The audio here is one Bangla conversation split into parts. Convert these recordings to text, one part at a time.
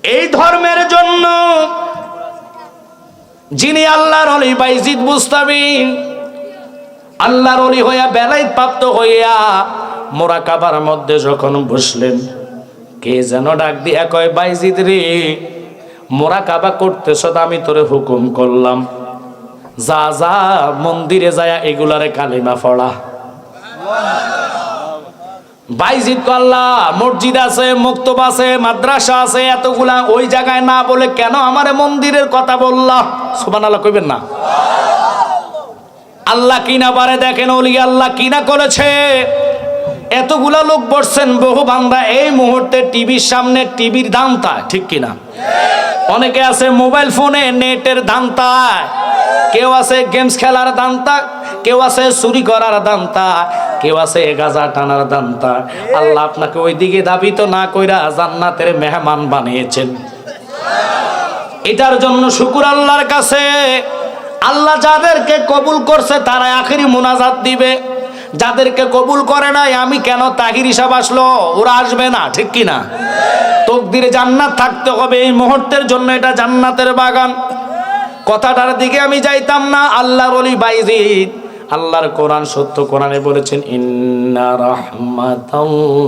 এই ধর্মের জন্য যিনি আল্লাহর ওলি বাইজিদ বুস্তামি আল্লাহর ওলি হইয়া বেলায়েত প্রাপ্ত হইয়া মুরাকাবার মধ্যে যখন বসলেন, কে যেন ডাক দিয়া কয়, বাইজিদ রে, মুরাকাবা করতেছ, আমি তোরে হুকুম করলাম, যা যা মন্দিরে যায় এগুলারে কালিমা পড়া। বাইজিদ আল্লাহ মসজিদ আছে, মক্তব আছে, মাদ্রাসা আছে, এতগুলা ওই জায়গায় না বলে কেন আমারে মন্দিরের কথা বললা? সুবহানাল্লাহ কইবেন না? আল্লাহ কিনা পারে দেখেন, ওলি আল্লাহ কিনা করেছে। এতগুলা লোক বসছেন, বহু বান্দা এই মুহূর্তে টিভির সামনে, টিভির দান্তা, ঠিক কিনা? অনেকে আছে মোবাইল ফোনে নেটের দান্তা, কেউ আছে গেমস খেলার দান্তা, কেউ আছে চুরি করার দান্তা, কেউ আছে গাঁজা টানার দান্তা। আল্লাহ আপনাকে ওই দিকে ধাবিত না কইরা জান্নাতের মেহমান বানিয়েছেন। এটার জন্য শুকর আল্লাহর কাছে। আল্লাহ যাদেরকে কবুল করছে তারা আখেরি মুনাজাত দিবে, যাদেরকে কবুল করে নাই, আমি কেন তাহির হিসাব আসলো, ওরা আসবে না, ঠিক কিনা? তকদিরে জান্নাত থাকতে হবে। এই মুহূর্তের জন্য এটা জান্নাতের বাগান। কথাটার দিকে আমি যাইতাম না। আল্লাহর ওলি বাইজিদ, আল্লাহর কোরআন সত্য কোরআনে বলেছেন, ইন্না রাহমাতাল্লাহি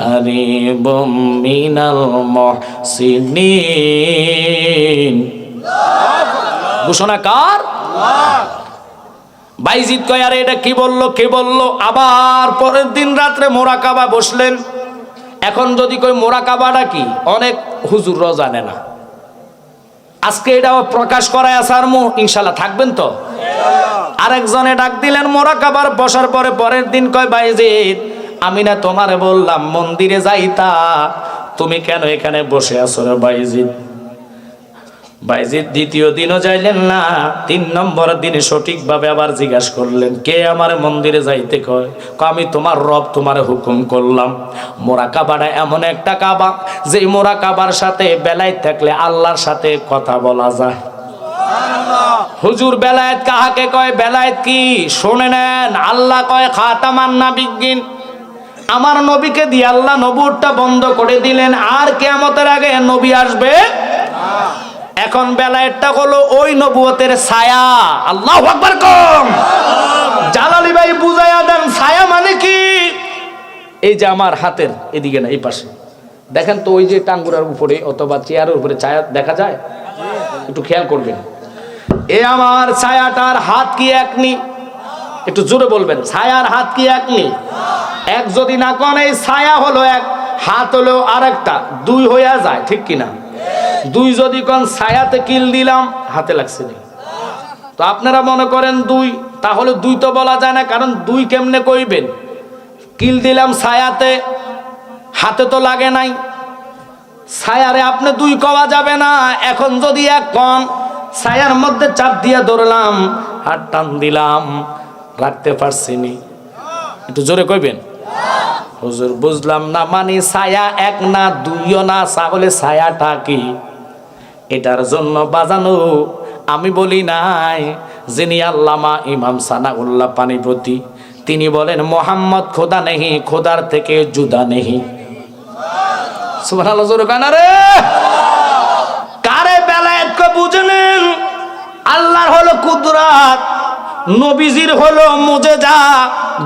কারিবুম মিনাল মুহসিনিন। ঘোষণাকার বাইজিদ কয়, আরে এটা কি বললো, কে বললো? আবার পরের দিন রাত্রে মুরাকাবা বসলেন। এখন যদি কই মুরাকাবাটা কি, অনেক হুজুররাও জানে না। আজকে এটা প্রকাশ করায় আসার ইনশাল্লাহ থাকবেন তো? আরেকজনে ডাক দিলেন মুরাকাবার বসার পরে, পরের দিন কয়, বাইজিদ আমি না তোমারে বললাম মন্দিরে যাইতা, তুমি কেন এখানে বসে আছো রে বাইজিদ? বাইজিদ দ্বিতীয় দিনও যাইলেন না, 3 নম্বর দিনে সঠিকভাবে আবার জিজ্ঞাসা করলেন, কে আমার মন্দিরে যাইতে কয়? আমি তোমার রব, তোমার হুকুম করলাম। মুরাকাবাটা এমন একটা কাবা, যে মুরাকাবার সাথে বেলায়েত থাকলে আল্লাহর সাথে কথা বলা যায়। হুজুর বেলায়েত কাহাকে কয়? বেলায়েত কি শুনে নেন। আল্লাহ কয় খাতামান নাবিয়্যিন, আমার নবীকে দিয়ে আল্লাহ নবুয়তটা বন্ধ করে দিলেন, আর কিয়ামতের আগে নবী আসবে। এখন বেলায়েতটা হলো ওই নবুয়তের ছায়া। আল্লাহু আকবার কম। জালালি ভাই বুঝাইয়া দেন ছায়া মানে কি? এই যে আমার হাতের এদিকে না, এই পাশে দেখেন তো, ওই যে টাঙ্গুরার উপরে অথবা চেয়ারের উপরে ছায়া দেখা যায়, একটু খেয়াল করবেন। এ আমার ছায়াটার হাত কি একনি? একটু জোরে বলবেন, ছায়ার হাত কি একনি? এক যদি না কোন, এই ছায়া হলো এক, হাত হলো আরেকটা, 2 হইয়া যায়, ঠিক কিনা? 2 যদি কোন, ছায়াতে কিল দিলাম, হাতে লাগছে না। তো আপনারা মনে করেন 2, তাহলে 2 তো বলা যায় না, কারণ 2 কেমনে কইবেন? কিল দিলাম ছায়াতে, হাতে তো লাগে নাই, ছায়ারে আপনি 2 কওয়া যাবে না। এখন যদি এক কোন, ছায়ার মধ্যে চাপ দিয়া ধরলাম, হাত টান দিলাম, রাখতে পারছি নি, একটু জোরে কইবেন। হুজুর বুঝলাম না, মানে ছায়া এক না, 2ও না, তাহলে ছায়াটা কি? এটার জন্য বাজানো আমি বলি নাই, যিনি আল্লামা ইমাম সানাউল্লাহ পানিপতি, তিনি বলেন মোহাম্মদ খোদা নেহি, খোদার থেকে জুদা নেহি। সুবহানাল্লাহ, জোরে কানা রে। কারে বেলায়েত কো বুঝলেন? আল্লাহর হলো কুদরত, নবীজির হলো মুজিজা,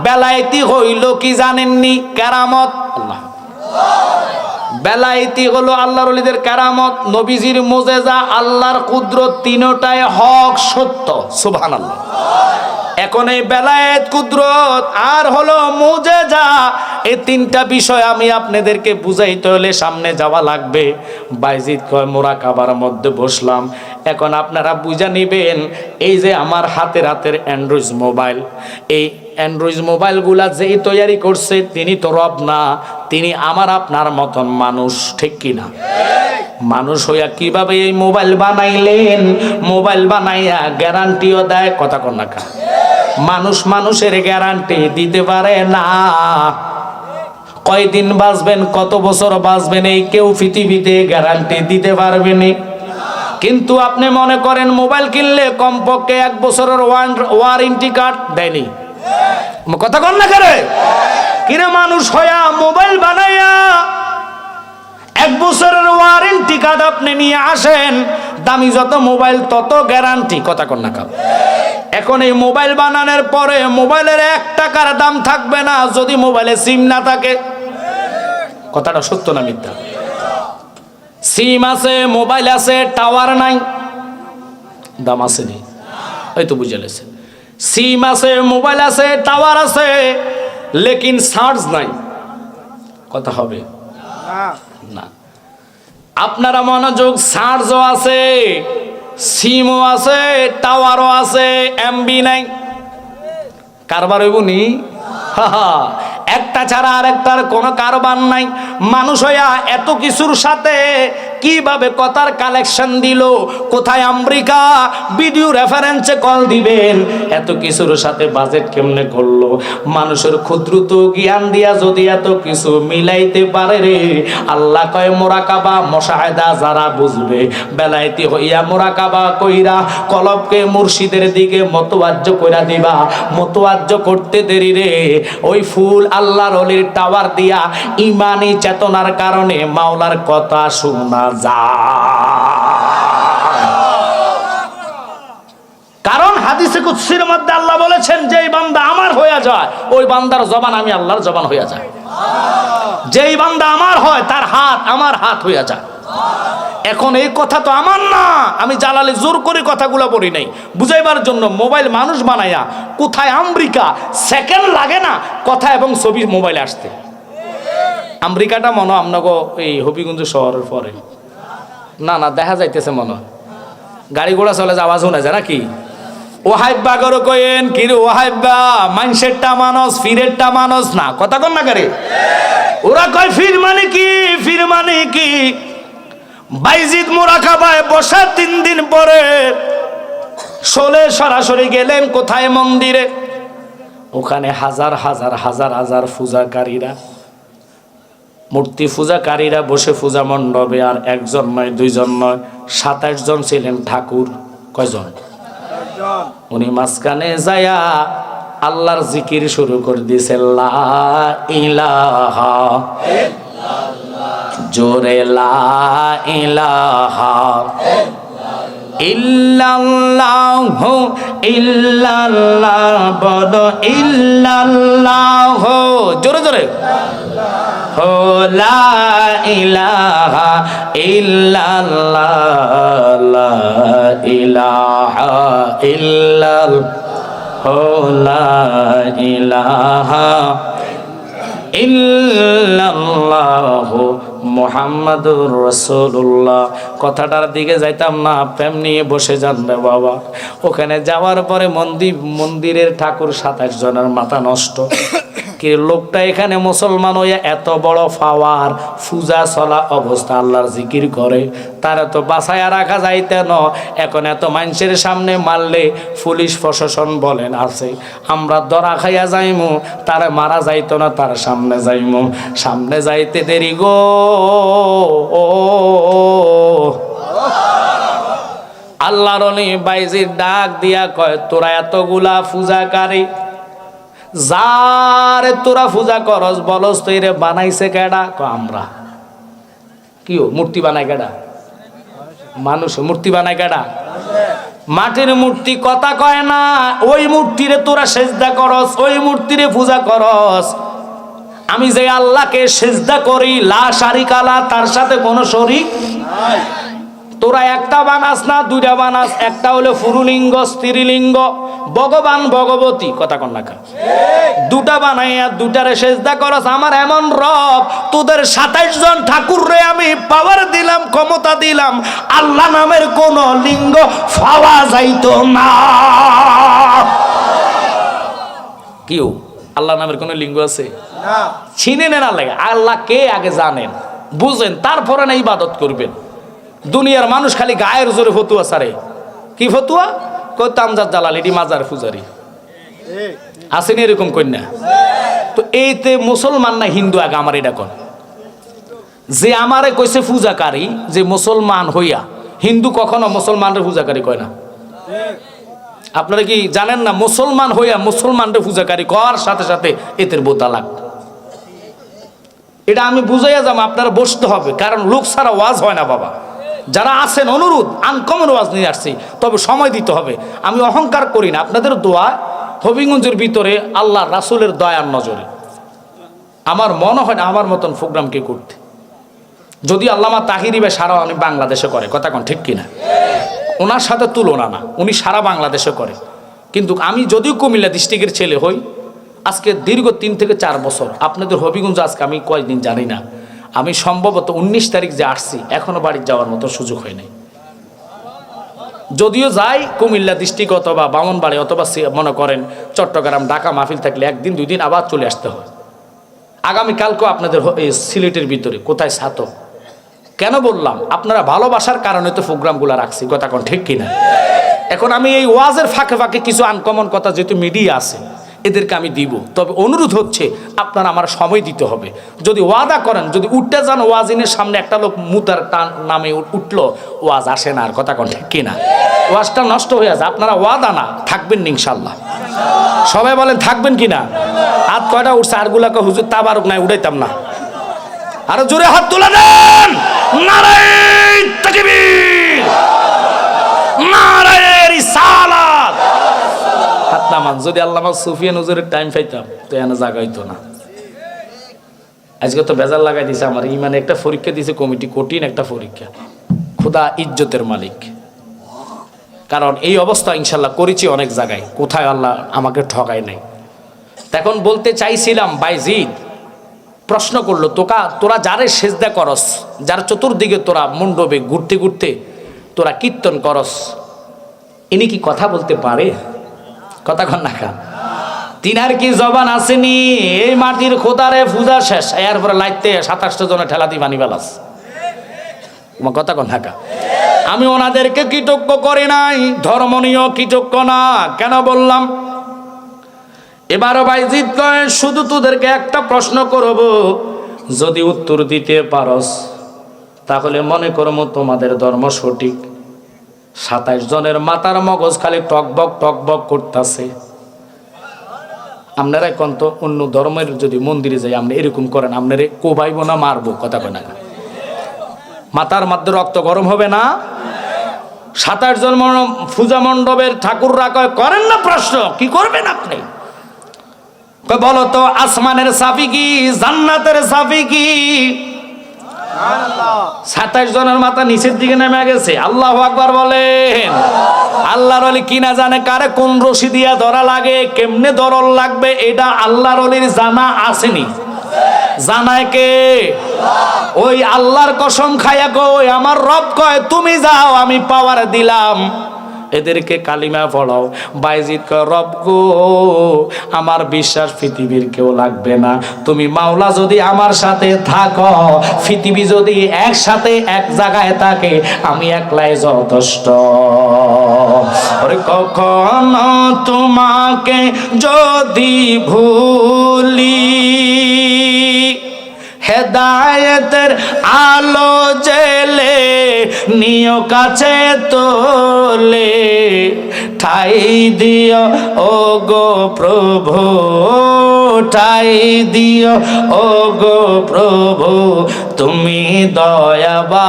বেলায়েতি হইল কি জানেননি? কেরামত। আল্লাহ, বেলায়েতি হলো আল্লাহর ওলিদের কেরামত, নবীজির মুজিজা, আল্লাহর কুদরত, তিনটাই হক সত্য। সুবহানাল্লাহ। এখন এই বেলায়েত, কুদরত আর হলো মুজিজা, এই 3টা বিষয় আমি আপনাদেরকে বুঝাইতে হলে সামনে যাওয়া লাগবে। বাইজিদ কয় মুরাকাবার মধ্যে বসলাম। এখন আপনারা বুঝা নিবেন, এই যে আমার হাতের অ্যান্ড্রয়েড মোবাইল, এই অ্যান্ড্রয়েড মোবাইলগুলা যেই তৈরি করছে তিনি তো রব না, তিনি আমার আপনার মতন মানুষ, ঠিক কিনা? মানুষ হইয়া কিভাবে এই মোবাইল বানাইলেন? মোবাইল বানাইয়া গ্যারান্টিও দেয়, কথা কন না কা? মানুষ মানুষের গ্যারান্টি দিতে পারে না। কয়দিন বাঁচবেন, কত বছর বাঁচবেন, এই কেউ পৃথিবীতে গ্যারান্টি দিতে পারবে না। কিন্তু আপনি মনে করেন মোবাইল কিনলে কমপক্ষে 1 বছরের ওয়ারেন্টি কার্ড দেয়নি, কথা কন না করে? কিরে মানুষ হইয়া মোবাইল বানাইয়া 1 বছরের ওয়ারেন্টি কার্ড আপনি নিয়ে আসেন, দামি যত মোবাইল তত গ্যারান্টি, কথা কন না কাউ। এখন এই মোবাইল বানানোর পরে মোবাইলের 1 টাকার দাম থাকবে না যদি মোবাইলে সিম না থাকে। কথাটা সত্য না মিথ্যা? সিম আছে, মোবাইল আছে, টাওয়ার নাই, দাম আছে নি? এই তো বুঝে লেছেন। সিম আছে, মোবাইল আছে, টাওয়ার আছে, লেকিন চার্জ নাই, কথা হবে না। আপনারা মনোযোগ, চার্জও আছে, সিমও আছে, টাওয়ারও আছে, এমবি নাই, কারবার হইব নি? একটা ছাড়া আরেকটার কোনো কারবার নাই। মানুষ হইয়া এত কিছুর সাথে কিভাবে কথার কালেকশন দিল, কোথায় আমেরিকা ভিডিও রেফারেন্সে কল দিবেন, এত কিছুর সাথে বাজেট কেমনে করলো। মানুষের ক্ষুদ্রত জ্ঞান দিয়া যদি এত কিছু মিলাইতে পারে রে, আল্লাহ কয় মোরাকাবা মুশাহাদা যারা বুঝবে, বেলায়েতি হইয়া মোরাকাবা কইরা কলবকে মুর্শিদের দিকে মতওয়াজ্জ কইরা দিবা। মতওয়াজ্জ করতে দেরি রে, ওই ফুল আল্লাহর ওলির টাওয়ার দিয়া ইমানি চেতনার কারণে মাওলার কথা শোনা যায়। কারণ হাদিসে কুদসির মধ্যে আল্লাহ বলেছেন, যেই বান্দা আমার হয়ে যায় ওই বান্দার জবান আমি আল্লাহর জবান হয়ে যায়। যেই বান্দা আমার হয় তার হাত আমার হাত হয়ে যায়। এখন এই কথা তো আমার না, আমি জালালে জোর করে কথাগুলো বলি নাই, বুঝাইবার জন্য। মোবাইল মানুষ বানায়া কোথায় আমেরিকা, সেকেন্ড লাগে না কথা এবং ছবি মোবাইলে আসতে। আমেরিকাটা মনে আপনাকে এই হবিগঞ্জ শহরের পরে না না দেখা যাইতেছে, মনে গাড়ি ঘোড়া চলে আওয়াজ শোনা যায় নাকি? ওহাইবা করো কয়েন কি রে ওহাইবা, মাইনসেরটা মানুষ ফিরেরটা মানুষ না, কথা কন না করে। ওরা কয় ফির মানে কি, ফির মানে কি? বাইজিদ মোরাকাবায় বসা 3 দিন পরে শোলে সরাসরি গেলেন কোথায়? মন্দিরে। ওখানে হাজার হাজার হাজার হাজার পূজাকারীরা, মূর্তি পূজাকারীরা বসে পূজা মণ্ডপে। আর 1 জন নয় 2 জন নয় 27 জন ছিলেন ঠাকুর। কয়জন? উনি মাঝখানে যায়া আল্লাহর জিকির শুরু করে দিয়েছে, লা ইলাহা জোরে লা ইলাহা ইল্লাল্লাহ ইল্লাল্লাহ বলো ইল্লাল্লাহ, জোরে জোরে হো লা ইলাহা ইল্লাল্লাহ লা ইলাহা ইল্লাল্লাহ হো লা ইলাহা ইল্লাল্লাহ মুহাম্মাদুর রাসূলুল্লাহ। কথাটার দিকে যাইতাম না, প্রেম নিয়ে বসে যান রে বাবা। ওখানে যাওয়ার পরে মন্দিরের ঠাকুর 27 জনের মাথা নষ্ট। কি লোকটা এখানে মুসলমান হইয়া এত বড় পাওয়ার, পূজা চলা অবস্থা আল্লাহর জিকির করে, তারা তো বাঁচাইয়া রাখা যাইতে ন। এখন এত মানুষের সামনে মারলে পুলিশ প্রশাসন বলেন আছে, আমরা ধরা খাইয়া যাইমু, তারা মারা যাইতো না, তার সামনে যাইমু। সামনে যাইতে দেরি গো, আল্লাহর ওলি বাইজির ডাক দিয়া কয়, তোরা এতগুলা পূজাকারী, যারে তোরা পূজা করস বলস তো এরে বানাইছে কেডা? আমরা। কি মূর্তি বানায় কেডা? মানুষ। মূর্তি বানায় কেডা? মাটির মূর্তি, কথা কয় না। ওই মূর্তিরে তোরা সেজদা করস, ওই মূর্তিরে পূজা করস। আমি যে আল্লাহকে সেজদা করি, লা শারিকা লা, তার সাথে কোনো শরীক নাই। তোরা একটা বানাস না, 2টা বানাস। একটা হলো পুরুলিঙ্গ স্ত্রীলিঙ্গ, ভগবান ভগবতী, কথা কন না। 2টা বানাইয়া 2টারে সেজদা করস। আমার এমন রব, তোদের 27 জন ঠাকুর রে আমি পাওয়ার দিলাম, ক্ষমতা দিলাম, আল্লাহ নামের কোন লিঙ্গ পাওয়া যাইতো না। কিউ আল্লাহ নামের কোন লিঙ্গ আছে? চিনেন না লাগে। আল্লাহ কে আগে জানেন, বুঝেন, তারপরে না ইবাদত করবেন। দুনিয়ার মানুষ খালি গায়ের জোরে ফতুয়া ছাড়ে। কি ফতুয়া? তামজাদ জালাল এটি মাজার পূজারি, আসেনি এরকম কন্যা? তো এইতে মুসলমান না হিন্দু আগে আমার এটা কোন? যে আমারে কইছে পূজাকারী, যে মুসলমান হইয়া, হিন্দু কখনো মুসলমানরে পূজাকারী কয় না। আপনারা কি জানেন না? মুসলমান হইয়া মুসলমানরে পূজাকারী করার সাথে সাথে এতের বোতালাক। এটা আমি বুঝাইয়া যাবো, আপনারা বসতে হবে, কারণ লোক ছাড়া ওয়াজ হয় না বাবা। যারা আছেন অনুরোধ, আনকমন ওয়াজ নিয়ে আসছি, তবে সময় দিতে হবে। আমি অহংকার করি না, আপনাদের দোয়া হবিগঞ্জের ভিতরে আল্লাহ রাসূলের দয়ার নজরে আমার মনে হয় না আমার মতন প্রোগ্রাম কে করতে, যদি আল্লামা তাহিরি বা সারা উনি বাংলাদেশে করে, কথা কোন ঠিক কিনা? ওনার সাথে তুলনা না, উনি সারা বাংলাদেশে করে। কিন্তু আমি যদিও কুমিল্লা ডিস্ট্রিক্টের ছেলে হই, আজকে দীর্ঘ 3 থেকে 4 বছর আপনাদের হবিগঞ্জ আজকে আমি কয়েকদিন জানি না, আমি সম্ভবত 19 তারিখ যে আসছি এখনো বাড়ি যাওয়ার মতো সুযোগ হয় নাই। যদিও যাই কুমিল্লা ডিস্ট্রিক্ট অথবা বামনবাড়ি অথবা মনে করেন চট্টগ্রাম ঢাকা মাহফিল থাকলে 1 দিন 2 দিন আবার চলে আসতে হয়। আগামীকালকেও আপনাদের সিলেটের ভিতরে কোথায় ছাতো, কেন বললাম? আপনারা ভালোবাসার কারণে তো প্রোগ্রামগুলো রাখছি, কথা কোন ঠিক কিনা? এখন আমি এই ওয়াজের ফাঁকে ফাঁকে কিছু আনকমন কথা যেহেতু মিডিয়া আছে এদেরকে আমি দিব, তবে অনুরোধ হচ্ছে আপনারা আমার সময় দিতে হবে। যদি ওয়াদা করেন, যদি উঠতে যান ওয়াজিনের সামনে একটা লোক মুতার টান নামে উঠলো, ওয়াজ আসে না আর, কথা কোন ঠিক কিনা? ওয়াজটা নষ্ট হয়ে যায়। আপনারা ওয়াদা না থাকবেন ইনশাল্লাহ, সবাই বলেন থাকবেন কিনা? হাত কয়টা উঠছে? আরগুলাকে হুজুর তাবারক নাই উঠাইতাম না, আরো জোরে হাত তুলে দেন। নারায়ে তাকবীর, নারায়ে রিসালাত। হাত নামান। যদি আল্লামা সুফিয়ান হুজুরের টাইম পাইতাম তো এনে জায়গা হইতো না। আজকে তো বেজার লাগাই দিছে আমার ইমানে একটা পরীক্ষা দিছে কমিটি, কঠিন একটা পরীক্ষা। খোদা ইজ্জতের মালিক, কারণ এই অবস্থা ইনশাল্লাহ করেছি অনেক জায়গায়, কোথায় আল্লাহ আমাকে ঠকায় নাই। তখন বলতে চাইছিলাম, বাইজিদ প্রশ্ন করলো, তোরা যারে সেজদা করস, যার চতুর্দিকে তোরা মণ্ডপে ঘুরতে ঘুরতে তোরা কীর্তন করস, ইনি কি কথা বলতে পারে? কথা কন না খা, তিনার কি জবান আসেনি? এই মাটির খোদারে পূজা শেষ, এরপরে লাইতে 27 জনে ঠেলা দি বানি বেলাস। তোমার কথা কন না খা। আমি ওনাদেরকে কৃতজ্ঞ করি নাই, ধর্ম নিয়েও কৃতজ্ঞ না। কেন বললাম? এবারও বাইজিদ কয়, শুধু তোদেরকে একটা প্রশ্ন করব, যদি উত্তর দিতে পারস তাহলে মনে করবো তোমাদের ধর্ম সঠিক। 27 জনের মাথার মগজ খালি টকবক টকবক করতেছে। আপনারা এখন তো অন্য ধর্মের যদি মন্দিরে যাই আপনি এরকম করেন, আপনারে কোবাইব না মারবো? কথা কয় না? মাথার মধ্যে রক্ত গরম হবে না? 27 জন পূজা মণ্ডপের ঠাকুররা কয় করেন না প্রশ্ন, কি করবেন আপনি? বলো তো, আসমানের চাবি কি, জান্নাতের চাবি কি? 27 জনের মাথা নিচের দিকে নেমে গেছে। আল্লাহু আকবার বলেন। আল্লাহর ওলি কি না জানে কারে কোন রশি দিয়া ধরা লাগে, কেমনে ধরল লাগবে, এটা আল্লাহর ওলির জানা আসেনি। জানায় কে? ওই আল্লাহর কসম খায়া কই, আমার রব কয় তুমি যাও, আমি পাওয়ার দিলাম, এদেরকে কালিমা পড়াও। বাইজিদ কয়, রব গো, আমার বিশ্বাস পৃথিবীর কেউ লাগবে না, তুমি মাওলা যদি আমার সাথে থাকো, পৃথিবী যদি একসাথে এক জায়গায় থাকে, আমি একলাই যথেষ্ট। কখনো তোমাকে যদি ভুলি, হেদায়েতের আলো জেলে নিও কাছে তোলে, ঠাই দিও ও গো প্রভু, ঠাই দিও ও গো প্রভু, তুমি দয়াবান,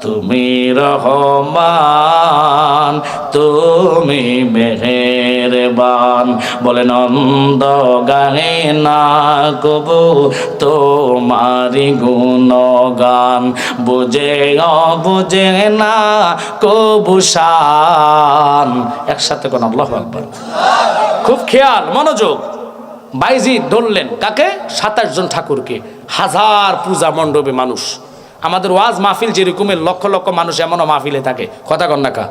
তুমি রহমান, তুমি মেহেরবান। বলেন অন্ধ গানে না কবু তোমারি গুণগান, বুঝে বুঝে না কবু শান। একসাথে কোন আল্লাহু আকবার। খুব খেয়াল, মনোযোগ। বাইজিদ ধরলেন কাকে? 27 জন ঠাকুরকে। হাজার পূজা মণ্ডপে মানুষ। আমাদের ওয়াজ মাহফিল যেরকমের লক্ষ লক্ষ মানুষ এমনও মাহফিলে থাকে, কথা কন না কা?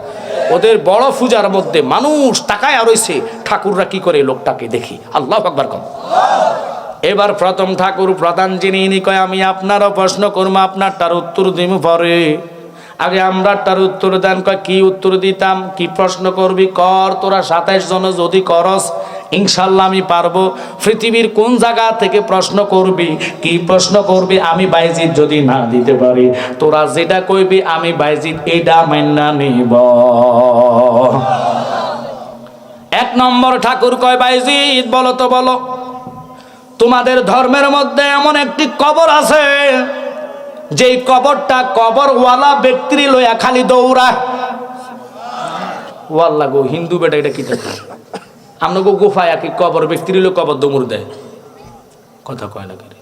ওদের বড় পূজার মধ্যে মানুষ তাকায় আর রয়েছে ঠাকুররা কি করে লোকটাকে দেখি। আল্লাহু আকবার কম। এবার প্রথম ঠাকুর প্রধান যিনি, ইনি কয় আমি আপনারও প্রশ্ন করবো, আপনারটার উত্তর দিব পরে, আগে আমরাটার উত্তর দেন। কয় কি উত্তর দিতাম? কি প্রশ্ন করবি কর, তোরা 27 জন যদি করস ইনশাল্লাহ আমি পারবো। পৃথিবীর কোন জায়গা থেকে প্রশ্ন করবি, কি প্রশ্ন করবি, আমি বাইজিদ যদি না দিতে পারি, তোরা যেটা কইবি আমি বাইজিদ এইটা মাইনা নিব। 1 নম্বর ঠাকুর কয়, বাইজিদ বলো তো বলো, তোমাদের ধর্মের মধ্যে এমন একটি কবর আছে, যেই কবরটা কবরওয়ালা ব্যক্তির লইয়া খালি দৌড়া। ওয়াল্লাহ গো, হিন্দু বেটা এটা কি থাকে? আমরা গো গুফায় কি কবর ব্যক্তির লইয়া কবর দৌড় দেয়? কথা কয় না কেন?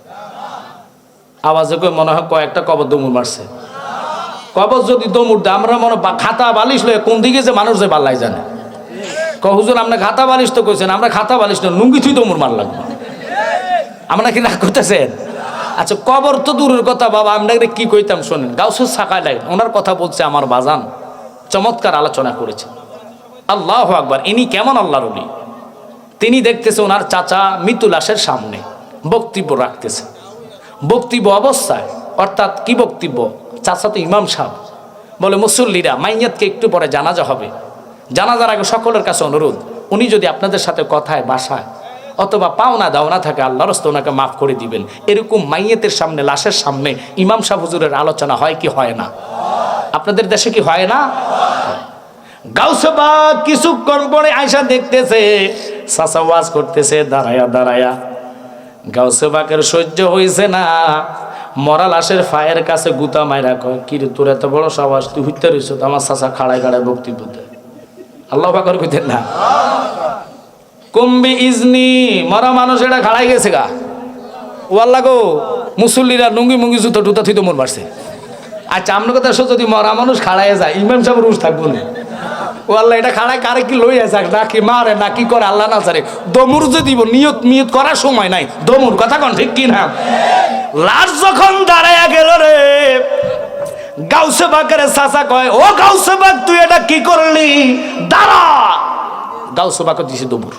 আওয়াজে কই মনে হয় কয়েকটা কবর দৌড় মারছে। কবর যদি দৌড় দেয়, আমরা মনে খাতা বালিশ লইয়া কোন দিকে যে মানুষ যে পাল্লাই জানে। হুজুর আপনি খাতা বালিশ তো কইছেন, আমরা খাতা বালিশ না লুঙ্গি থুই দৌড় মার লাগবে। আমরা কি রাগ করতেছেন? আচ্ছা কবর তো দূরের কথা বাবা, আমরা কি কইতাম শোনেন। গাউসুস সাকালাই ওনার কথা বলছে আমার বাজান, চমৎকার আলোচনা করেছে। আল্লাহু আকবার। ইনি কেমন আল্লাহর ওলি? তিনি দেখতেছে ওনার চাচা মৃত্যু লাশের সামনে বক্তব্য রাখতেছে। বক্তব্য অবস্থায়, অর্থাৎ কি বক্তব্য? চাচা তো ইমাম সাহেব বলে, মুসল্লিরা মাইয়াতকে একটু পরে জানাজা হবে, জানাজার আগে সকলের কাছে অনুরোধ, উনি যদি আপনাদের সাথে কথায় বাসায় অথবা পাওনা দাওনা থাকে আল্লাহর রাস্তায় ওনাকে মাফ করে দিবেন। এরকম মাইয়াতের সামনে, লাশের সামনে ইমাম সাহেব হুজুরের আলোচনা হয় কি হয় না? আপনাদের দেশে কি হয় না? গাউসে বাগ কিছুক্ষণ পরে আয়সা দেখতেছে চাচা ওয়াজ করতেছে দাঁড়ায়া দাঁড়ায়া। গাউসে বাগের সহ্য হইছে না, মরা লাশের ফায়ের কাছে গুতা মাইরা কয়, কি রে তোর এত বড় সাবাস, তুই হইতে রইছ? আমার চাচা খাড়ায় খাড়ায় বক্তব্য দেয়। আল্লাহু আকবার কইতেন না? কুম্বি ইজনি, মরা মানুষ এটা খাড়াই গেছে গা। ওয়াল্লাহ গো, মুসল্লিরা লুঙ্গি মুঙ্গি জুতো টুতা থুই তো মন মারছে। আচ্ছা আপনার কথা যদি মরা মানুষ খাড়াই যায়, ইমাম সাহেব রুশ থাকবো না। ওয়াল্লাহ এটা খাড়ায় কারে কি লইয়া যাক, নাকি মারে না কি করে আল্লাহ না জানে। দমুর যে দিব, নিয়ত মিয়ত করার সময় নাই। দমুর কথা কোন ঠিক কি না? লাশ যখন দাঁড়াইয়া গেল রে, গাউসে বাগের চাচা কয়, ও গাউসে বাগ তুই এটা কি করলি? দাঁড়া। গাউসে বাগ দিছে দমুর।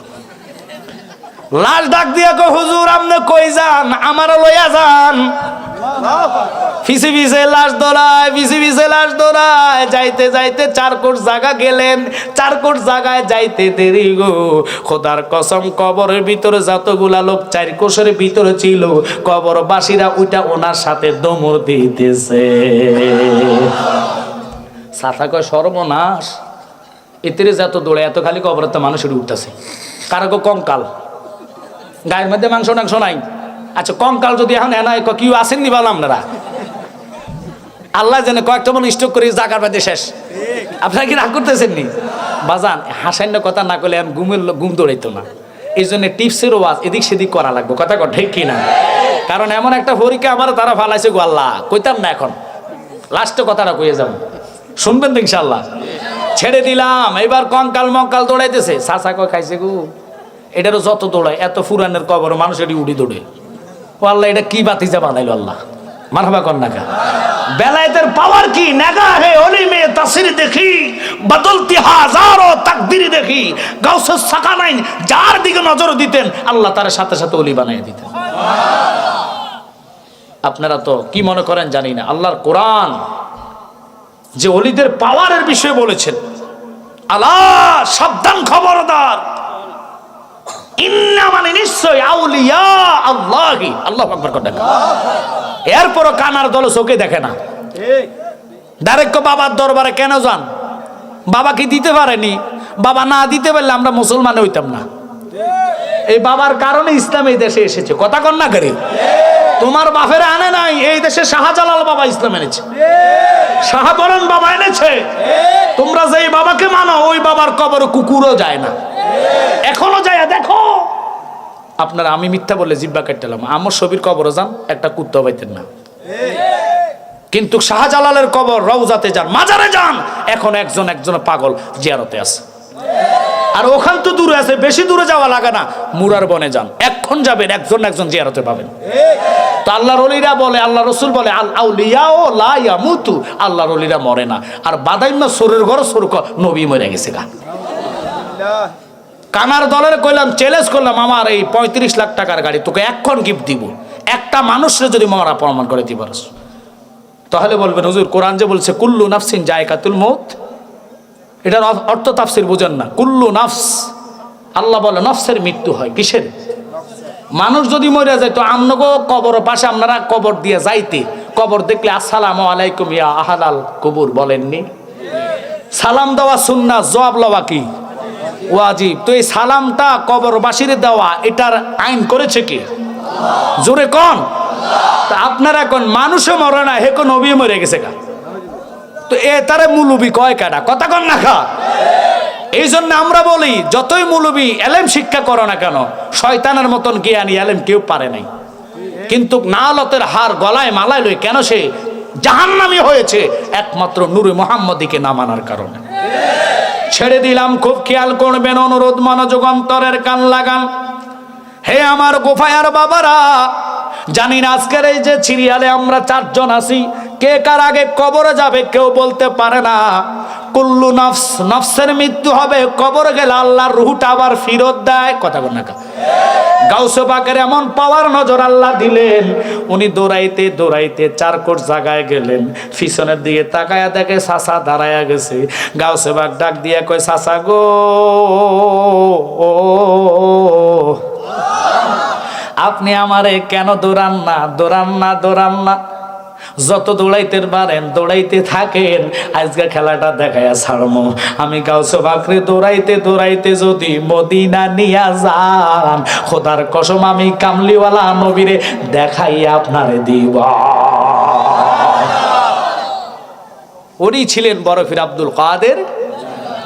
লাশ ডাক দিয়া কয়, হুজুর আপনি কই যান? আমারও লইয়া যান। ফিসে ফিসে লাশ দৌড়ায়, ফিসে ফিসে লাশ দৌড়ায়। যাইতে যাইতে 4 কোট জায়গা গেলেন। 4 কোট জায়গায় যাইতে দেরি গো। খোদার কসম, কবরের ভিতরে যতগুলা লোক 4 কোষের ভিতরে ছিল, কবরবাসীরা ওইটা ওনার সাথে দমর দিতেছে। সাথা কয় সর্বনাশ, এতে যত দৌড়ে এত খালি কবরের তো মানুষের উঠতেছে। কারো কঙ্কাল, গায়ের মধ্যে মাংস টাংস নাই। আচ্ছা কঙ্কাল যদি এখন এনায় কেউ আসেননি বলো আপনারা? আল্লাহ জানে কয়েকটা মনে স্টক করে জাগার বাদে শেষ। আপনারা কি রাগ করতেছেন নি? বাজান হাসান্য কথা না করলে এখন ঘুম দৌড়াইতো না। এই জন্য টিপসের ওয়াজ এদিক সেদিক করা লাগবে। কথা ঠিক কিনা? কারণ এমন একটা পরীক্ষা আমার তারা ফালাইছে গো আল্লাহ, কইতাম না এখন লাস্টে কথাটা কইয়ে যাব, শুনবেন তো ইনশাল্লাহ। ছেড়ে দিলাম, এবার কঙ্কাল মঙ্কাল দৌড়াইতেছে। চাচা কয় খাইছে গো, এটারও যত দৌড়ায় এত ফুরানের কবর মানুষেরই উড়ি দৌড়ে। ও আল্লাহ, এটা কি বাতিজা বানাইলো আল্লাহ? মারহাবা কর না। বেলায়েতের পাওয়ার কি? নাগা হে ওলি মে তাসির দেখি, বদলতি হাজারো তাকদির দেখি। গাউসুস সাকানাইন যার দিকে নজর দিতেন আল্লাহ তার সাথে সাথে ওলি বানাই দিতেন। আপনারা তো কি মনে করেন জানি না, আল্লাহর কোরআন যে ওলিদের পাওয়ারের বিষয়ে বলেছেন, আল্লাহ সাবধান, খবরদার, ইন্না মানে নিশ্চয় আউলিয়া আল্লাহি। আল্লাহু আকবার করে ডাকা। এরপরও কানার দল চোখে দেখে না। ডাইরেক্ট বাবার দরবারে কেন যান? বাবা কি দিতে পারেনি? বাবা না দিতে পারলে আমরা মুসলমান হইতাম না। এই বাবার কারণে ইসলাম এই দেশে এসেছে। কথা কন না করি? তোমার বাপের আনে নাই, এই দেশে শাহজালাল বাবা ইসলাম এনেছে, শাহপরান বাবা এনেছে। তোমরা যে বাবাকে মানো, ওই বাবার কবর কুকুরও যায় না, এখনো যায়। দেখো আপনারা, আমি মিথ্যা বলে জিব্বা কাটলাম, আমার ছবির কবরে যান, একটা কুত্তা পাইতেন না। কিন্তু শাহজালালের কবর রওজাতে যান, মাজারে যান, এখন একজন পাগল জিয়ারতে আছে। আর ওখান তো দূরে আছে, বেশি দূরে যাওয়া লাগে না, মুরার বনে যান, এখন যাবেন, একজন জিয়ারতে পাবেন। তো আল্লাহর ওলিরা বলে, আল্লাহ রসুল বলে, আল আউলিয়াও লা ইয়ামুতু, আল্লাহর ওলিরা মরে না। আর বাদাইম্মা সোরের ঘর সোর নবী মরে গেছে গা। কানার দলের কইলাম, চ্যালেঞ্জ করলাম, আমার এই 35 লাখ টাকার গাড়ি তোকে এখন গিফট দিব, একটা মানুষরে যদি মরা প্রমাণ করে দিতে পারস। তাহলে বলবেন হুজুর কোরআন যে বলছে কুল্লু নাফসিন জায়কাতুল মউত, এটার অর্থ তাফসীর বুঝেন না। কুল্লু নাফস, আল্লাহ বলে নফসের মৃত্যু হয়। কিসের? মানুষ যদি মরে যায় তো আমনগো কবর পাশে আপনারা কবর দিয়ে যাইতে, কবর দেখলে আসসালামু আলাইকুম ইয়া আহলাল কবর বলেননি? সালাম দেওয়া সুন্নাত, জবাব লওয়া কি ওয়াজিব। তো এই সালামটা কবরবাসীর দেওয়া, এটার আইন করেছে কি? জোরে কোন? তা আপনারা কোন মানুষে মরে না, হে কোন নবী মরে গেছে কা? তো এ তারে মুলুবি কয় কাটা, কথা কন না খা? এই জন্য আমরা বলি যতই মুলুবি এলেম শিক্ষা করো না কেন, শয়তানের মতন জ্ঞানী এলেম কেউ পারে নাই। কিন্তু নালতের হার গলায় মালায় লই কেন সে জাহান্নামী হয়েছে? একমাত্র নূরে মুহাম্মদীকে না মানার কারণে। ছেড়ে দিলাম, খুব খেয়াল করবেন, অনুরোধ, মনোযোগ, অন্তরের কান লাগান। হে আমার গোফায়ার বাবারা, জানি না আজকের এই যে সিরিয়ালে আমরা 4 জন আছি, কে কার আগে কবরে যাবে কেউ বলতে পারে না। কুল্লু নফস, নফসের মৃত্যু হবে, কবরে গেলে আল্লাহর রূহটা আবার ফেরত দেয়, কথা বল না? গাউসে পাকের এমন পাওয়ার নজর আল্লাহ দিলেন, উনি দৌড়াইতে দৌড়াইতে 4 কোট জায়গায় গেলেন, পিছনের দিকে তাকায়া দেখে চাচা দাঁড়ায়া গেছে। গাউসে পাক ডাক দিয়া কয়, চাচা গো, আপনি আমারে কেন দৌড়ান না, দৌড়ান না, দৌড়ান না? যত দৌড়াইতে পারেন দৌড়াইতে থাকেন, আজকে খেলাটা দেখাইয়া ছাড়মো। আমি গাউসে পাকরে দৌড়াইতে দৌড়াইতে যদি মদিনা নিয়া যান, খোদার কসম আমি কামলিওয়ালা নবীরে দেখাইয়া আপনারে দিব। উনি ছিলেন বরফির আব্দুল কাদের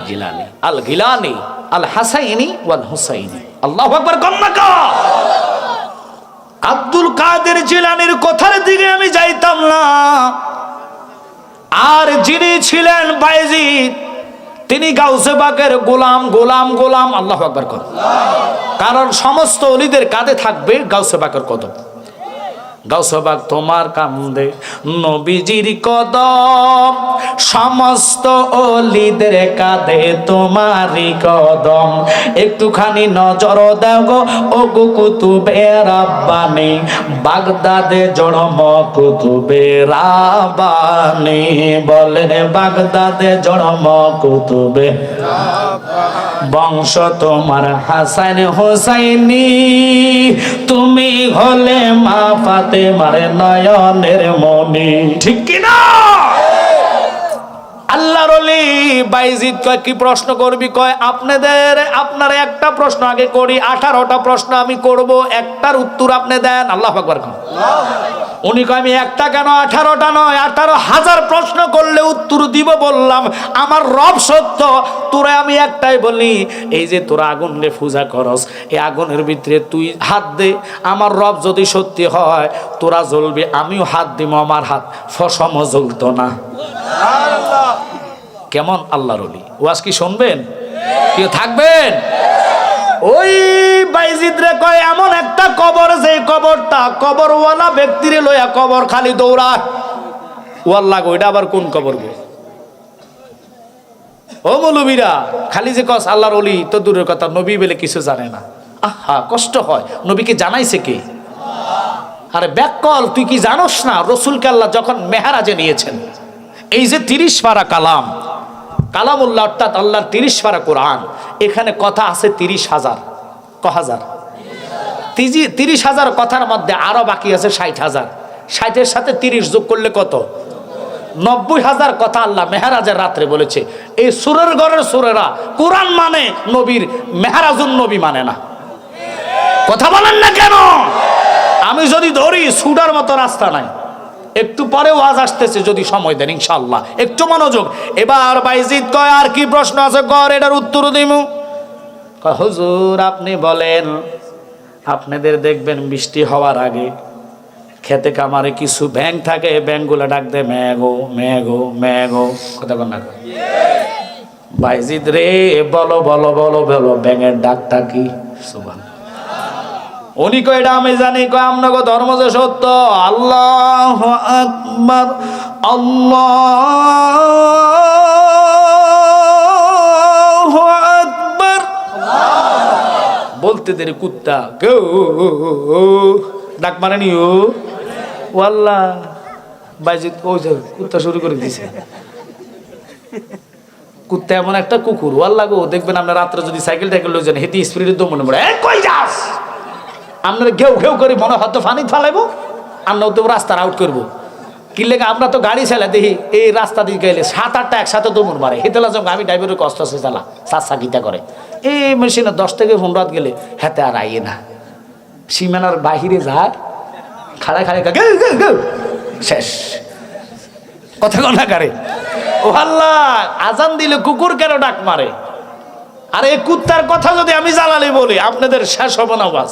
জিলানী, আল গিলানী, আল হাসাইনি ওয়াল হুসাইনি। আল্লাহু আকবার, কন্নাকা আব্দুল কাদের জিলানীর কথার দিকে আমি যাইতাম না। আর যিনি ছিলেন বায়েজিদ, তিনি গাউসে পাকের গোলাম, গোলাম, গোলাম। আল্লাহু আকবার কর। কারণ সমস্ত ওলিদের কাঁধে থাকবে গাউসে পাকের কদম। গাউসে পাক তোমার কান্দে নবীজির কদম, সমস্ত ওলিদের কাঁধে তোমারই কদম। একটুখানি নজর দাও গো ও গো কুতুবে রাব্বানি, বাগদাদে জন্ম কুতুবে রাব্বানি। বলেন বাগদাদে জন্ম কুতুবে রাব্বানি, বংশ তোমার হাসান হোসাইনি, তুমি হলে মা ফাতেমার নয়নের মনি, ঠিক কি না? আল্লাহর ওলি বায়েজিদ কয়, কি প্রশ্ন করবি? কয় আপনার একটা প্রশ্ন আগে করি, 18টা প্রশ্ন আমি করব, একটার উত্তর আপনি দেন। আল্লাহু আকবার। উনি কয়, আমি একটা কেন 18টা নয়, 18,000 প্রশ্ন করলে উত্তর দিব বললাম। আমার রব সত্য, তোরা আমি একটাই বলি, এই যে তোরা আগুন রে পূজা করস, এই আগুনের ভিতরে তুই হাত দে, আমার রব যদি সত্যি হয় তোরা জ্বলবি, আমিও হাত দিব, আমার হাত ফসম জ্বলতো না। কেমন আল্লাহর ওলি? ওয়াজ কি শুনবেন? কেউ থাকবেন? ওই বায়েজিদ রে কয়, এমন একটা কবর, যে কবরটা কবরওয়ালা ব্যক্তিরে লইয়া কবর খালি দৌড়ায়। ওয়াল্লাহ গো, এটা আবার কোন কবর গো? ও মৌলবীরা, খালি যে কস আল্লাহর ওলি, তো দূরের কথা, নবী বলে কিছু জানে না। আহা, কষ্ট হয়। নবীকে জানাইছে কে? আরে ব্যাককল, তুই কি জানোস না রসুলকে আল্লাহ যখন মেহরাজে নিয়েছেন, এই যে 30 পারা কালাম, কালামুল্লাহ অর্থাৎ আল্লাহর 30 পারা কোরআন, এখানে কথা আছে 30,000। ক হাজার? 30,000 কথার মধ্যে আরো বাকি আছে 60,000। 60-এর সাথে 30 যোগ করলে কত? 90,000 কথা আল্লাহ মেহরাজের রাত্রে বলেছে। এই সুরের ঘরের সুরেরা কোরআন মানে, নবীর মেহরাজুন নবী মানে না। কথা বলেন না কেন? আমি যদি ধরি সুডার মতো রাস্তা নাই, একটু পরে ওয়াজ আসতেছে, যদি সময় দেন ইনশাআল্লাহ। একটু মনোযোগ। এবার বায়েজিদ কয়, আর কি প্রশ্ন আছে কর, এটার উত্তর দিমু। কয়, হুজুর আপনি বলেন, আপনাদের দেখবেন বৃষ্টি হওয়ার আগে খেতে কামারে কিছু ব্যাঙ থাকে, ব্যাঙগুলো ডাক দেয় ম্যাগো ম্যাগো ম্যাগো, কথা বল না? বায়েজিদ রে, বলো বলো বলো বলো, ব্যাঙের ডাকটা কি? সুবহান। উনি কয়, এটা আমি জানি। কয়, আপনাকে ধর্ম যে সত্য। আল্লাহু আকবার, আল্লাহু আকবার বলতে দেরি কুত্তা কেউ ডাক মারেনি। ও আল্লাহ, বায়েজিদ ওই যে কুত্তা শুরু করে দিছে। কুত্তা এমন একটা কুকুর, আল্লাহ গো, দেখবেন আপনার রাত্রে যদি সাইকেল টাইকেল লই যান, হেঁটে স্পিরিট তো মনে পড়ে, কই যাস? আপনারা ঘেউ ঘেউ করে মনে হয়তো ফানি ফালাইবো, আমরা তো রাস্তার আউট করবো। কি লেগে আমরা তো গাড়ি চালা দেখি, এই রাস্তা দিয়ে গেলে 7-8টা একসাথে দৌড় মারে। হেতেলা যখন আমি ড্রাইভারের কষ্ট আছে চালা, সাত সাকিটা করে। এই মেশিনে 10 থেকে 15 গেলে হেতে আর আইয়ে না। সীমানার বাহিরে যায়, খাড়া খাড়া শেষ। কথা কনা কারে ও আল্লাহ, আজান দিলে কুকুর কেন ডাক মারে? আর এই কুত্তার কথা যদি আমি জ্বালালি বলি আপনাদের শেষ হবে না বাস।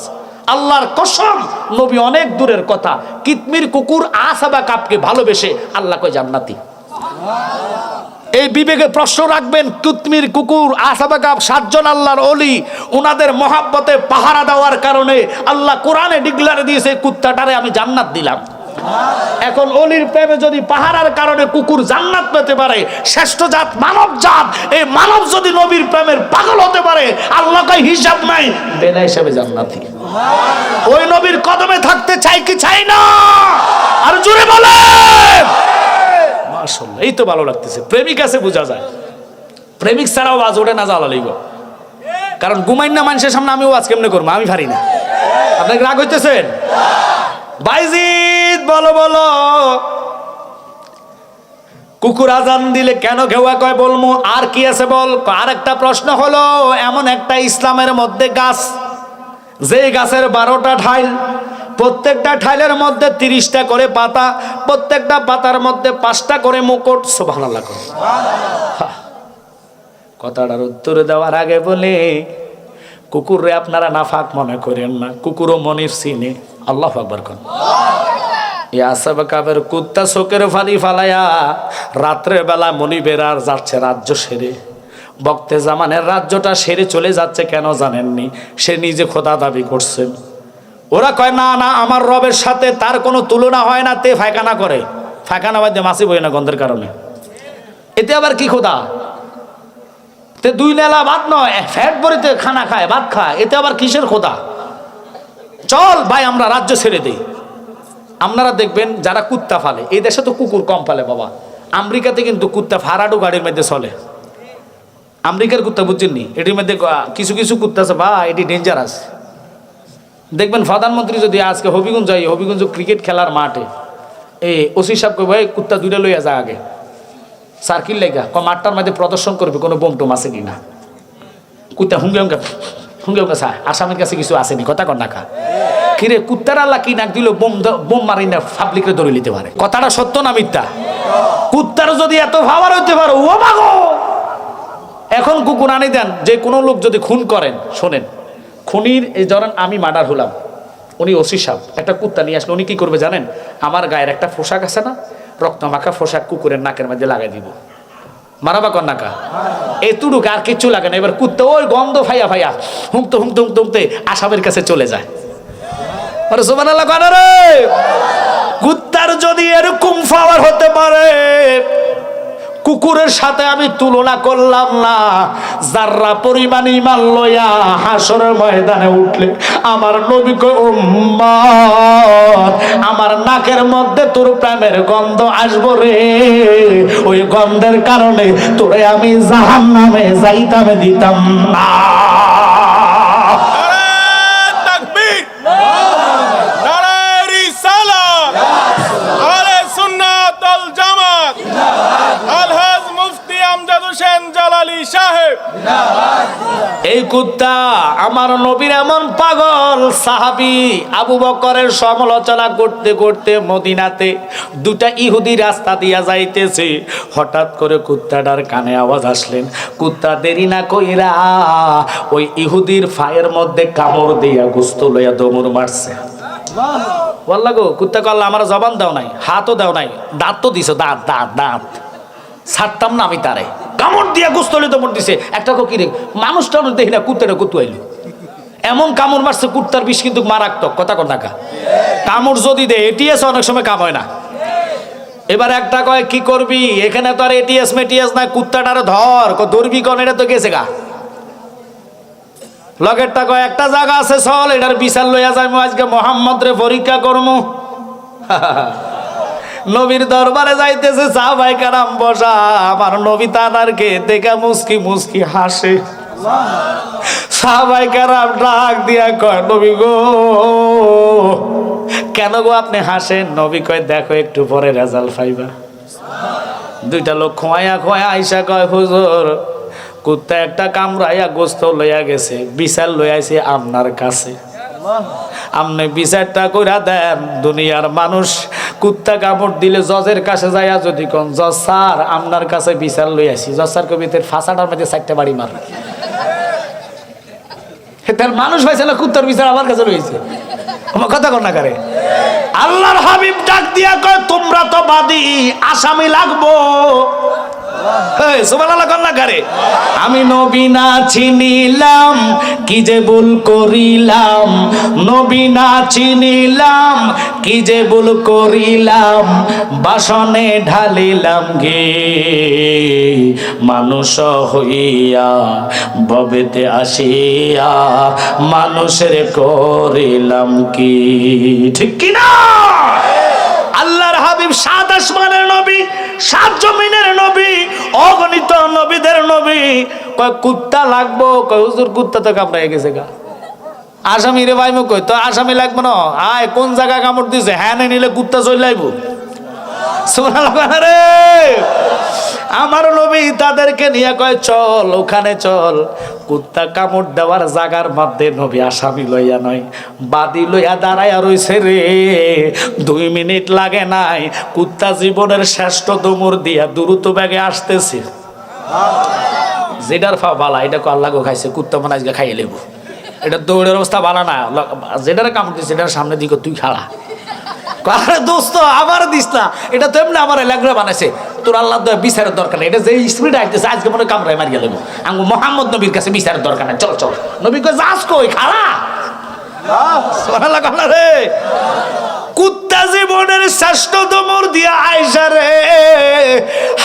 আল্লাহর কসম, নবী অনেক দূরের কথা, কিতমির কুকুর আসাবা কাপকে ভালোবেসে আল্লাহ কয় জান্নাতি। এই বিবেকে প্রশ্ন রাখবেন, কিতমির কুকুর আসাবা কাপ 7 জন আল্লাহর ওলি, ওনাদের মহাব্বতে পাহারা দেওয়ার কারণে আল্লাহ কোরআনে ডিক্লারে দিয়েছে কুত্তাটারে আমি জান্নাত দিলাম। এখন অলির প্রেমে যদি পাহারার কারণে কুকুর জান্নাত পেতে পারে, শ্রেষ্ঠ জাত মানব জাত, এই মানব যদি নবীর প্রেমের পাগল হতে পারে, আল্লাহ কয় হিসাব নাই, বেনা হিসাবে জান্নাতি। ওই নবীর কদমে থাকতে চাই কি চাই না? আর জোরে বলে মাশাআল্লাহ। এই তো ভালো লাগতেছে। প্রেমিক আছে বোঝা যায়, প্রেমিক ছাড়াও আওয়াজ ওঠে না জ্বালালেই। কারণ ঘুমাই না মানুষের সামনে আমি ওয়াজ কেমনে করবো, আমি পারি না। আপনাকে রাগ হইতেছেন? বাইজিদ বলো বলো, কুকুর আজান দিলে কেন ঘেওয়া কয় বলমু। আর কি আছে বল। আর একটা প্রশ্ন হলো, এমন একটা ইসলামের মধ্যে গাছ, যে গাছের 12টা ঠাইল, প্রত্যেকটা ঠাইলের মধ্যে 30টা করে পাতা, প্রত্যেকটা পাতার মধ্যে 5টা করে মুকুট। সুবহানাল্লাহ। কথাটার উত্তর দেওয়ার আগে বলে, কুকুরে আপনারা নাফাক মনে করেন না, কুকুরও মনির চিনে। আল্লাহু আকবার কোন ইয়াসাবাকাবের কুত্তা শোকের ফালি ফালায়া রাত্রে বেলা মনিবের আর যাচ্ছে রাজ্য সেরে, বক্তে জামানের রাজ্যটা সেরে চলে যাচ্ছে। কেন জানেননি? সে নিজে খোদা দাবি করছেন। ওরা কয় না না, আমার রবের সাথে তার কোনো তুলনা হয় না। তে ফায়খানা করে, ফায়খানা বাদে মাসি বই না গন্ধের কারণে। এতে আবার কি খোদা? তে 2 নেলা ভাত নয়, ফ্যাট ভরিতে খানা খায়, ভাত খায়, এতে আবার কিসের খোদা? চল ভাই আমরা রাজ্য ছেড়ে দিই। আপনারা দেখবেন যারা কুত্তা ফালে, এই দেশে তো কুকুর কম ফালে বাবা। আমেরিকাতে কিন্তু কুত্তা ফারাডো গাড়ির মধ্যে চলে। আমেরিকার কুত্তা বুঝছেননি, এটির মধ্যে কিছু কিছু কুত্তা আছে বা এটি ডেঞ্জারাস। দেখবেন প্রধানমন্ত্রী যদি আজকে হবিগঞ্জ যাই, হবিগঞ্জ ক্রিকেট খেলার মাঠে এই ওসি সাহেবকে ভাই কুত্তা 2টা লইয়া যা আগে সার্কিল লেগা মাঠটার মধ্যে প্রদর্শন করবে কোনো বোম টোম আছে কিনা। কুত্তা হুঙ্গে হুঙ্গে হুঙ্গে হুঙ্গে চা, আসামের কাছে কিছু আসেনি। কথা কর না খা কিরে, কুত্তার আল্লাহ কি নাক দিল বোম মারি না পাবলিকরে ধরে নিতে পারে। কথাটা সত্য না মিথ্যা? কুত্তার যদি এত ভাবার হইতে পারো, ও মাগো। এখন কুকুর আনি দেন, যে কোনো লোক যদি খুন করেন, শোনেন, খুনির এই ধরেন আমি মার্ডার হলাম, উনি ওসি সাহেব একটা কুত্তা নিয়ে আসলে উনি কি করবে জানেন? আমার গায়ের একটা পোশাক আছে না, রক্ত মাখা পোশাক কুকুরের নাকের মধ্যে লাগাই দিব। মারাবা কর নাকা এতুটুক, আর কিচ্ছু লাগে না। এবার কুত্তা ওই গন্ধ ফাইয়া ফাইয়া হুমতে হুমতে হুমতে হুমতে আসামের কাছে চলে যায়। সুবহানাল্লাহ কানা রে। কুত্তার যদি এরকম পাওয়ার হতে পারে, কুকুরের সাথে আমি তুলনা করলাম না। যারা পরিমাণ ঈমান লইয়া হাসরের ময়দানে উঠলে আমার নবী কয় উম্মত, আমার নাকের মধ্যে তোর প্রেমের গন্ধ আসবো রে। ওই গন্ধের কারণে তোরে আমি জাহান্নামে যাইতাম দিতাম না। এই কুত্তা আমার নবীর এমন পাগল সাহাবী আবু বকরের সমালোচনা করতে করতে মদিনাতে 2টা ইহুদি রাস্তা দিয়া যাইতেছে। হঠাৎ করে কুত্তাটার কানে আওয়াজ আসলেন। কুত্তা দেরি না কইরা ওই ইহুদির ফায়ের মধ্যে কামড় দিয়া গোস্ত লইয়া দমড় মারছে। বললা গো কুত্তা কল্লা আমার জবান দাও নাই, হাতও দাও নাই, দাঁত তো দিছো, দাঁত দাঁত দাঁত ছাড়তাম না আমি তারে। কামড় দিয়া গোস্তলে দমড় দিছে। একটা কি রে মানুষটা দেখি না, কুত্তাটা কুতু আইলো এমন কামড় মারছে। কুত্তার বিষ কিন্তু মারাত্মক। কথা কর নাকা, কামড় যদি দে এটিএস অনেক সময় কাম হয় না। এবার একটা কয় কি করবি, এখানে তো আর এটিএস মেটিএস নাই, কুত্তাটারে ধর। ধরবি কন, এটা তো গেছে গা। লগেরটা কয় একটা জায়গা আছে চল, এটার বিচার লইয়া যাইমু, আজকে মোহাম্মদ রে পরীক্ষা করমু। নবীর দরবারে যাইতেছে, সাহাবায়ে কেরাম বসা। আমার নবী তাদেরকে দেখে মুস্কি মুস্কি হাসে। সাহাবায়ে কেরাম ডাক দিয়া কয় নবী গো কেন গো আপনি হাসেন? নবী কয় দেখো একটু পরে রেজাল্ট পাইবা। 2টা লোক খোয়া খোয়া আইসা কয় হুজুর কুত্তা একটা কামড়াইয়া গোস্ত লইয়া গেছে, বিচার লইয়াছে আপনার কাছে। আপনি বিচারটা কইরা দেন। দুনিয়ার মানুষ কুত্তা কামড় দিলে জজের কাছে যাইয়া যদি কোন জজ স্যার আপনার কাছে বিচার লই আসি, জজ স্যার কবিতের ফাঁসাটার মধ্যে 4টা বাড়ি মার। তার মানুষ পাইছে না, কুত্তার বিচার আমার কাছে রয়েছে। আমার কথা কর না করে। আল্লাহর হাবিব ডাক দিয়া কয় তোমরা তো বাদী, আসামি লাগবো। আমি নবী না চিনিলাম কি যে ভুল করিলাম, নবী না চিনিলাম কি যে ভুল করিলাম, বাসনে ঢালিলাম গে মানুষ হইয়া, ভবেতে আসিয়া মানুষের করিলাম কি। ঠিক কিনা? আল্লাহর হাবিব 7 আসমানের নবী, 7 জমিনের নবী, অগণিত নবীদের নবী। কয় কুত্তা লাগবো, কয় হুজুর কুত্তা তো কামড়াই গেছে গা। আসামি রে ভাই কই তো আসামি লাগবো না, আয় কোন জায়গা কামড় দিছে, হ্যাঁ নিলে কুত্তা চলে আইব। সুবহানাল্লাহ রে। আমার নবী তাদেরকে নিয়ে কয় চল ওখানে চল, কুত্তা কামড় দেওয়ার জায়গার মধ্যে নবী আসামি লইয়া নয় বাদী লইয়া দাঁড়াইয়া রইছে রে। 2 মিনিট লাগে নাই, কুত্তা জীবনের শ্রেষ্ঠ দমর দিয়া দ্রুত বেগে আসতেছে। যেটার ফা বালা এটা আল্লাহ গো খাইছে, কুত্তা মানে আজকে খাইয়ে লেবো। এটা দৌড়ের অবস্থা বালা না, যেটার কামড় দিচ্ছে এটার সামনে দিকে তুই খাড়া। আরে দোস্ত আবার দিস না, এটা তো এমনি আমার এলাকা বানাইছে, তোর আল্লাহ বিচারের দরকার নেই। এটা যে স্পিড আইতেছে আজকে মনে কামড়ায় মারিয়া লেবো। আমি মোহাম্মদ নবীর কাছে বিচারের দরকার নেই, চল চল। নবী কই যাস কই, খাড়া। সুবহানাল্লাহ রে। কুত্তা জীবনের শ্রেষ্ঠ দমর দিয়া আয়েশা রে,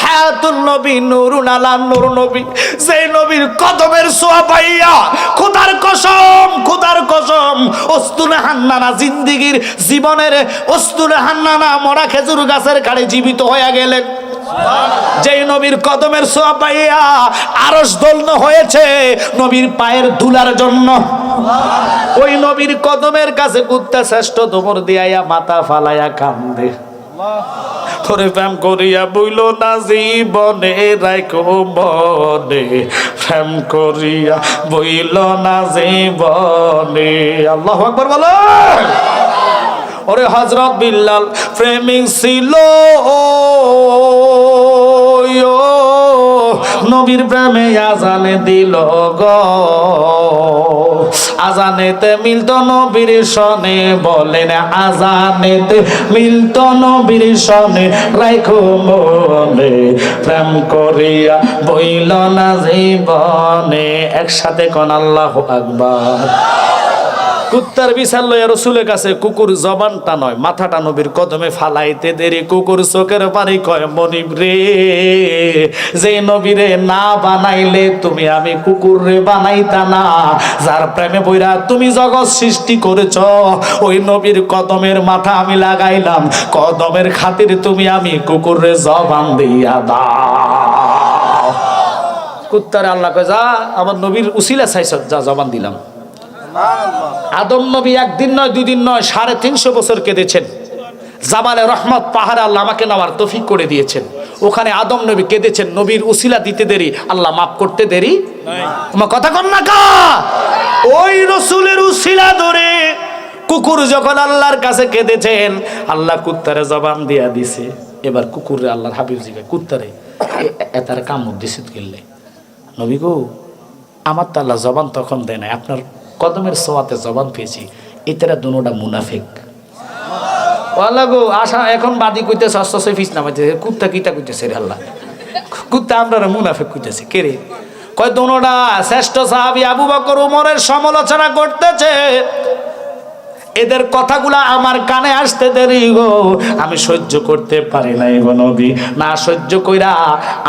হায়াতুন নবী নূরুন আলা নূর নবী, যেই নবীর কদমের ছোঁয়া পাইয়া খোদার কসম, খোদার কসম, অস্তুনে হান্নানা জিন্দেগীর জীবনের অস্তুনে হান্নানা মরা খেজুর গাছের কাছে জীবিত হয়ে গেলেন। যেই নবীর কদমের ছোঁয়া পাইয়া আরশ দোলন হয়েছে নবীর পায়ের ধুলার জন্য, ওই নবীর কদমের কাছে কুত্তা শ্রেষ্ঠ দমর দিয়া মাথা ফালাইয়া কান্দে। তোরে প্রেম করিয়া বইল না জীবনে রাইখো মনে, প্রেম করিয়া বইল না জীবনে। আল্লাহু আকবার বলো। ওরে হযরত বিল্লাল প্রেমিক ছিল, নবীর প্রেমে আজানে দিল গো, আজানেতে মিলত নবীর সনে, বলেন আজানেতে মিলত নবীর সনে, রাইখো মনে প্রেম করিয়া বইল না জীবনে। একসাথে কোন আল্লাহু আকবার। কুত্তার বিচার লইয়া রসুলের কাছে কুকুর জবানটা নয় মাথাটা নবীর কদমে ফালাইতে দেরি, কুকুর চোখের পানি কয় মনিব রে, যে নবীরে না বানাইলে তুমি আমি কুকুর রে বানাইতা না, যার প্রেমে বইরা তুমি জগৎ সৃষ্টি করেছ, ওই নবীর কদমের মাথা আমি লাগাইলাম, কদমের খাতির তুমি আমি কুকুর রে জবান দিয়া দাও। কুত্তারে আল্লাহ কয় যা আমার নবীর উসিলা চাইছ, যা জবান দিলাম। আদম নবী একদিন নয় 2 দিন নয় 350 বছর কেঁদেছেন। জাবালে রহমত পাহাড়ে আল্লাহ আমাকে নেওয়ার তৌফিক করে দিয়েছেন, ওখানে আদম নবী কেঁদেছেন, নবীর উসিলা দিতে দেরি, আল্লাহ মাফ করতে দেরি। আমার কথা কন না কা, ওই রসুলের উসিলা ধরে কুকুর যখন আল্লাহর কাছে কেঁদেছেন, আল্লাহ কুত্তারে জবান দিয়া দিছে। এবার কুকুরে আল্লাহর হাবিব জিগায় কুত্তারে এতার কামড় দিছে গেলে, নবী গো আমার তো আল্লাহ জবান তখন দেয় নাই, আপনার কদমের ছোঁয়াতে জবান পেয়েছি। এটারা দুনোটা মুনাফিক। আল্লাহ গো আশা এখন বাদি কইতেছে অস্ত ফিস নামাইতেছে, কুত্তা কিতা কইতেছে রে আল্লাহ, কুত্তা আমরা মুনাফিক কইতেছে কে রে? কয় দুনোটা শ্রেষ্ঠ সাহাবী আবু বকর ওমরের সমালোচনা করতেছে, এদের কথাগুলা আমার কানে আসতে দেরি গো, আমি সহ্য করতে পারি নাই গো নবী। না সহ্য কইরা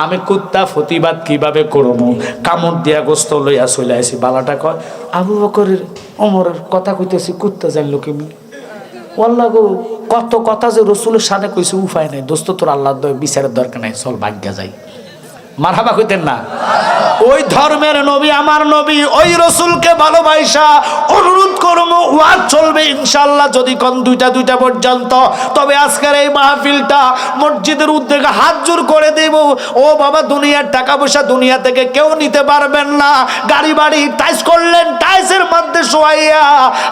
আমি কুত্তা প্রতিবাদ কিভাবে করব, কামড় দিয়া গোস্ত লইয়া চলে আসি। বালাটা কয় আবু বকরের ওমরের কথা কইতেছি, কুত্তা জানলো কেমনি? আল্লাহ গো কত কথা যে রসুলের সামনে কইছে, উপায় নাই দোস্ত, তোর আল্লাহর বিচারের দরকার নাই, চল ভাগ্যা যাই। মারহাবা কইতেন না? ওই ধর্মের নবী আমার নবী ওই রসুলকে ভালোবাসা অনুরোধ করবো, ওয়াজ চলবে ইনশাআল্লাহ যদি কোন দুইটা পর্যন্ত। তবে আজকের এই মাহফিলটা মসজিদের উদ্যোগে হাত জোর করে দেব, ও বাবা দুনিয়ার টাকা পয়সা দুনিয়া থেকে কেউ নিতে পারবেন না। গাড়ি বাড়ি টাইস করলেন, টাইসের মধ্যে শোয়াইয়া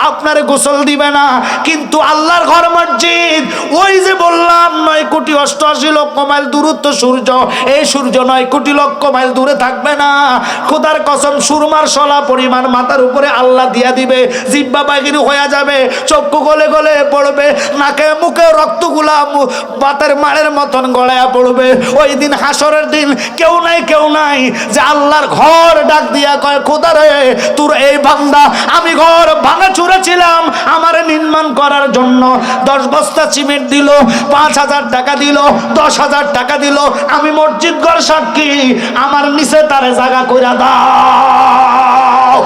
আপনার গোসল দিবে না, কিন্তু আল্লাহর ঘর মসজিদ ওই যে বললাম 9,88,00,000 মাইল দূরত্ব সূর্য, এই সূর্য 9,00,00,000 মাইল দূরে থাকবে না। খোদার কসম সুরমার শলা পরিমাণ মাথার উপরে আল্লাহ দিয়া দিবে, জিব্বা বাগির হয়ে যাবে, চক্ষু গলে গলে পড়বে, নাকে মুখে রক্তগুলা বাতের মারের মতন গড়াইয়া পড়বে। ওই দিন হাসরের দিন কেউ নাই যে আল্লাহর ঘর ডাক দিয়া কয় খোদা রে তোর এই বান্দা আমি ঘর ভাঙা চুরা ছিলাম, আমার নির্মাণ করার জন্য 10 বস্তা সিমেন্ট দিল, 5,000 টাকা দিল, 10,000 টাকা দিল, আমি মসজিদ ঘর সাক্ষী, আমার নিচে তারে জায়গা কইরা দাও।